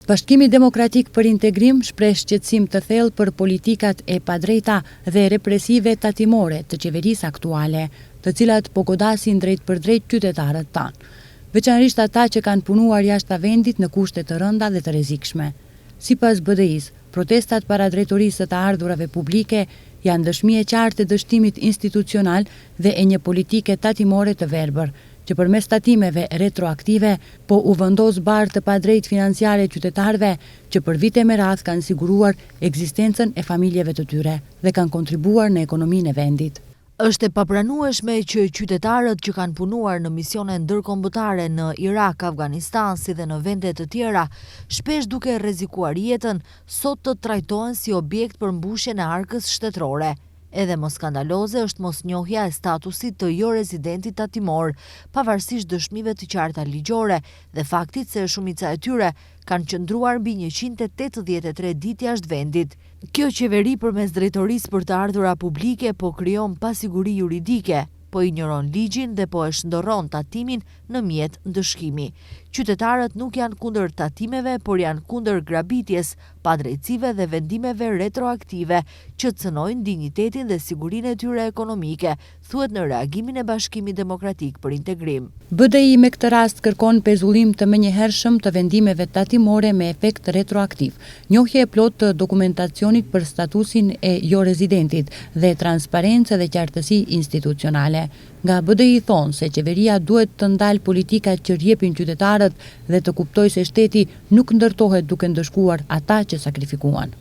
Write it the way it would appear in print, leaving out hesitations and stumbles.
Bashkimi Demokratik për Integrim shpreh shqetësim të thellë për politikat e padrejta dhe represive tatimore të qeverisë aktuale, të cilat po godasin drejt për drejt qytetarët tanë, veçanërisht ata që kanë punuar jashtë vendit në kushte të rënda dhe të rrezikshme. Sipas BDI-s, protestat para drejtorisë të ardhurave publike janë dëshmi e qartë e dështimit institucional dhe e një politike tatimore të verbër, që përmes tatimeve retroaktive po u vendos barë të padrejt financiare qytetarëve që për vite me radhë kanë siguruar ekzistencën e familjeve të tyre dhe kanë kontribuar në ekonominë e vendit. Është e papranueshme që qytetarët që kanë punuar në misione ndërkombëtare në Irak, Afganistan si dhe në vende të tjera, shpesh duke rrezikuar jetën, sot të trajtohen si objekt për mbushjen e arkës shtetërore. Edhe më skandaloze është mosnjohja e statusit të jo rezidentit tatimor, pavarësisht dëshmive të qarta ligjore dhe faktit se shumica e tyre kanë qëndruar mbi 183 ditë jashtë vendit. Kjo qeveri përmes drejtorisë për të ardhura publike po krijon pasiguri juridike, po injoron ligjin dhe po e shndorron tatimin në mjet ndëshkimi. Qytetarët nuk janë kundër tatimeve, por janë kundër grabitjes, padrejtësive dhe vendimeve retroaktive që cënojnë dinjitetin dhe sigurinë e tyre ekonomike, thuhet në reagimin e Bashkimit Demokratik për Integrim. BDI me këtë rast kërkon pezullim të menjëhershëm të vendimeve tatimore me efekt retroaktiv, njohje e plotë të dokumentacionit për statusin e jo rezidentit dhe transparencë dhe qartësi institucionale. Nga BDI thonë se qeveria duhet të ndalë politikat që rjepin qytetarët dhe të kuptoj se shteti nuk ndërtohet duke ndëshkuar ata që sakrifikuan.